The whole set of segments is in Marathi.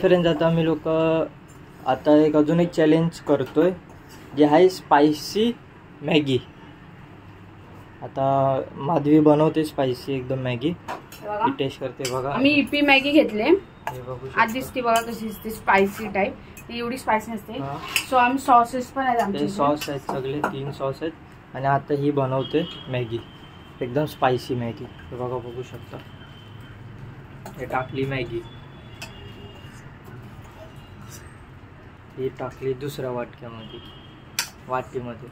फ्रेंड्स, आता आम्ही लोक आता अजून एक चॅलेंज करतोय, जे आहे स्पायसी मॅगी. आता माधवी बनवते स्पायसी एकदम मॅगी, ती टेस्ट करते बघा. आम्ही इपी मॅगी घेतले, आज दिसते बघा कशी दिसते, स्पायसी टाइप. ती एवढी स्पायसी नसते. सो आम्ही सॉसेस पण आहेत आमचे, सॉस आहेत सगळे 3 सॉस आहेत. आणि आता ही बनवते मॅगी, एकदम स्पायसी मॅगी. हे बघा, बघू शकता. हे टाकली मॅगी, ही टाकली दुसऱ्या वाटीमध्ये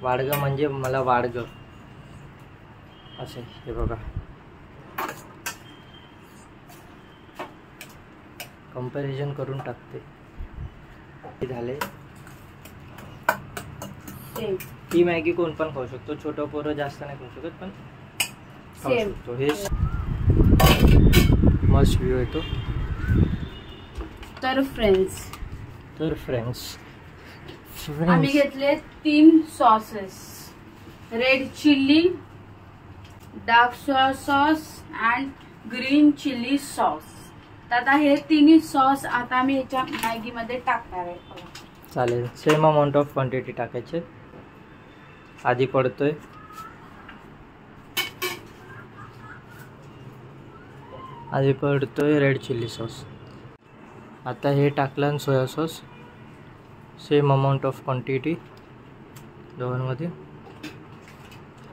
वाडगा म्हणजे मला वाडग असे. हे बघा, कंपॅरिझन करून टाकते. झाले. ही मॅगी कोण पण खाऊ शकतो, छोटं पोरं जास्त नाही खाऊ शकत, पण खाऊ शकतो. हे मस्त व्ह्यू येतो. तर फ्रेंड्स आम्ही घेतले 3 sauces, red chilli, dark soya sauce and green chilli sauce. तर आता हे 3 सॉस आता आम्ही याच्या मॅगी मध्ये टाकणार आहे. चालेल, सेम अमाऊंट ऑफ क्वांटिटी टाकायचे. आधी पडतोय रेड चिल्ली सॉस. आता हे टाकलं soya sauce, same amount of quantity दोघांमध्ये.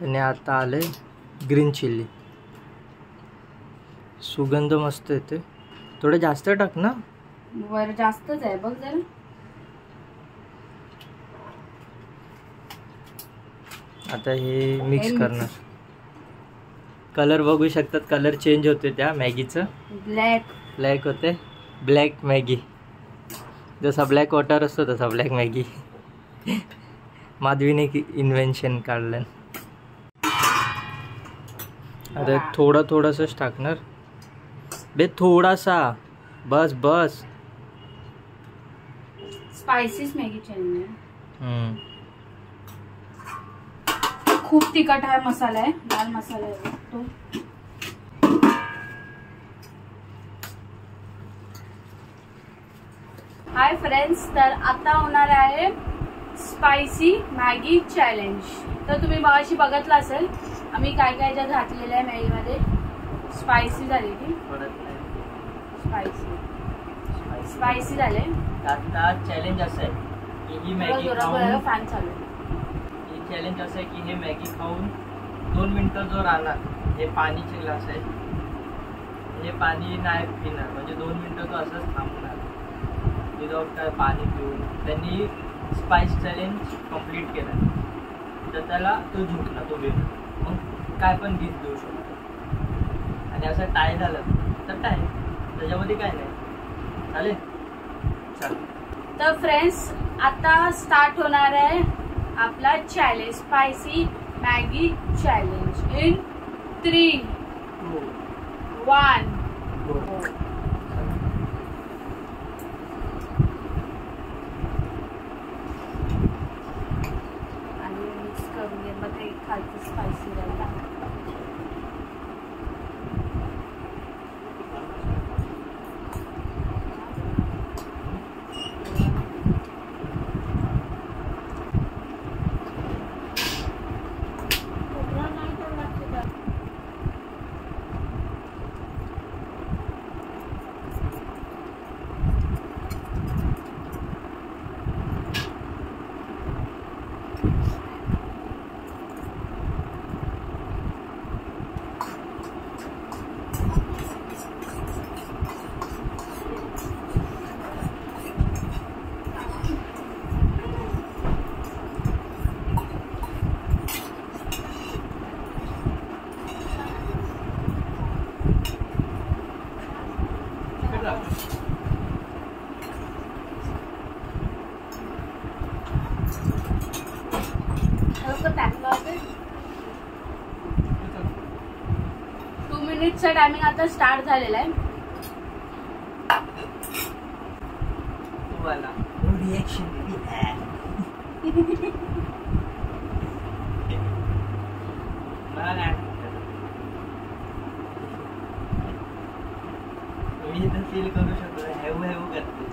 आणि आता आले ग्रीन चिल्ली. सुगंध मस्त येते. थोडं जास्त टाक ना. वर जास्तच आहे बघ जरा. आता हे मिक्स करणार. कलर बघू शकतात, कलर चेंज होते त्या मॅगीचं. ब्लॅक होते, ब्लॅक मॅगी. जसा ब्लॅक वॉटर असतो तसा ब्लॅक मॅगी. माधवीने इन्व्हेन्शन काढलं. आता थोडंसंच टाकणार बे, थोडासा बस. स्पायसी मॅगी चाहिए. खूप तिखट आहे मसाला आहे, लाल मसाला आहे तो. हाय फ्रेंड्स, तर आता होणार आहे स्पायसी मॅगी चॅलेंज. तर तुम्ही मगाशी बघितलं असेल आम्ही काय काय ज्या घातलेलं आहे मॅगी मध्ये. स्पायसी झाली ती, स्पायसी झाले. आता चॅलेंज असं आहे की ही मॅगी खाऊन, फॅन चालू. चॅलेंज असं आहे की हे मॅगी खाऊन 2 मिनिटं जो राहणार, हे पाणीचे ग्लास आहे, हे पाणी नाही पिणार. म्हणजे 2 मिनिटं तो असंच थांबणार विदाउट काय पाणी पिऊन. त्यांनी स्पाइस चॅलेंज कंप्लीट केलं तर त्याला तो जिंकला, तो विनर. मग काय पण गिफ्ट देऊ शकतो. आणि असं टाय झालं तर टाय, त्याच्यामध्ये काय नाही. चालेल. तर फ्रेंड्स, आता स्टार्ट होणार आहे आपला challenge, spicy Maggi challenge. In 3, 1 आणि मिक्स करून घे. मग ते खालची स्पायसी राहिला. टायमिंग आता स्टार्ट झालेला आहे. तुम्हाला रिएक्शन फील करू शकतो. हेऊ हेऊ करते.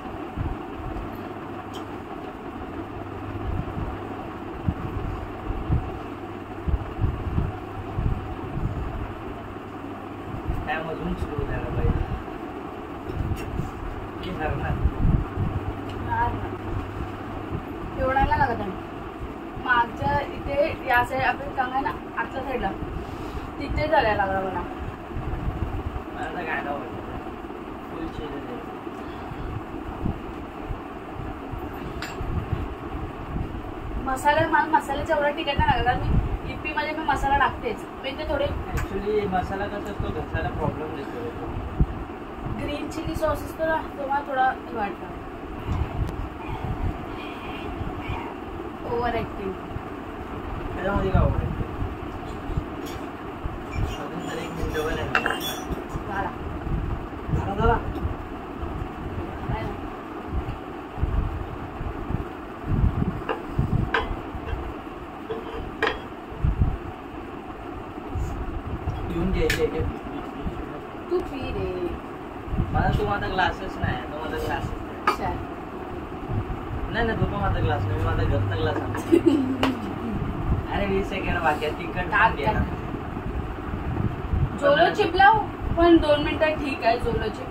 त्यामधून सुरू झाला पाहिजे. एवढा नाही लागत आहे. मागच्या इथे या साईड आपण कंगा ना आजच्या साईडला तिथे जायला लागला मला. मला काय आवडतं फुल चीज. मसाला मला मसाल्याचा एवढा तिखट नाही लागला. कारण मी इप्पी मध्ये मी मसाला टाकतेच. पण ते थोडे ऍक्च्युली मसाला कसा असतो घसाला प्रॉब्लेम देतो. ग्रीन चिली सॉस असतो ना तो मला थोडा वाटला ओव्हर ऍक्टिंग. त्याच्यामध्ये काय ओव्हर ऍक्टिंग अजून तर 1 मिनिट डबल आहे. झाला पिऊन घ्यायचे. तू पी रे. मला तो माझा ग्लासेस नाही. तो माझा ग्लासेस नाही ना. तो पण माझा ग्लास नाही. मी माझा घरचा ग्लास आणतो. अरे 20 सेकंड बाकी आहे. तिखट जोलो चिपलाव पण 2 मिनिटं ठीक आहे. जोलो चिप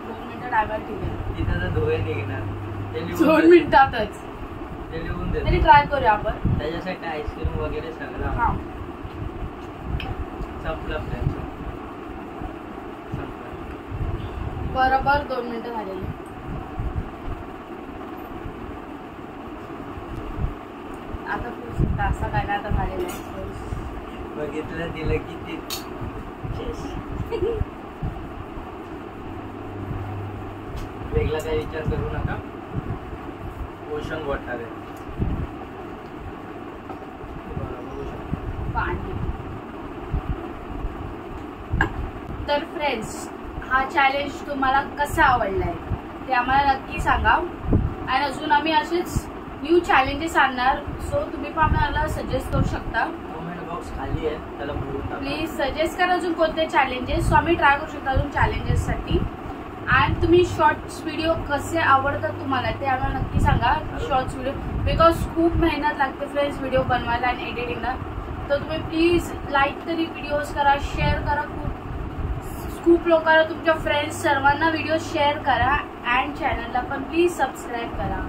2 मिनिटं डायवर ठीक आहे. तिथं तर धुवे निघणार. 2 मिनिटातच ते लिहून दे. तरी ट्राय करूया आपण. त्याच्यासाठी आईस्क्रीम वगैरे सगळं संपलं. बरोबर 2 मिनिटं झालेली. आता तासा काय आता झालेला आहे. बघितलं दिलं किती वेगळा काही विचार करू नका. ओशन वॉटर आहे. पाणी. तर फ्रेंड्स हा चॅलेंज तुम्हाला कसा आवडलाय ते आम्हाला नक्की सांगा. आणि अजून आम्ही असेच न्यू चॅलेंजेस आणणार. सो तुम्ही पण आम्हाला सजेस्ट करू शकता. कमेंट बॉक्स खाली आहे त्याला भरून टाका. प्लीज सजेस्ट करा अजून कोणते चॅलेंजेस. सो आम्ही ट्राय करू शकतो अजून चॅलेंजेस साठी. आणि तुम्ही शॉर्ट्स व्हिडिओ कसे आवडतात तुम्हाला ते आम्हाला नक्की सांगा. शॉर्ट्स व्हिडिओ बिकॉज खूप मेहनत लागते फ्रेंड्स व्हिडिओ बनवायला आणि एडिटिंगला. तर तुम्ही प्लीज लाईक तरी व्हिडिओज करा, शेअर करा. खूप लोकांना तुमच्या फ्रेंड्स सर्वांना व्हिडिओ शेअर करा. अँड चॅनलला पण प्लीज सबस्क्राईब करा.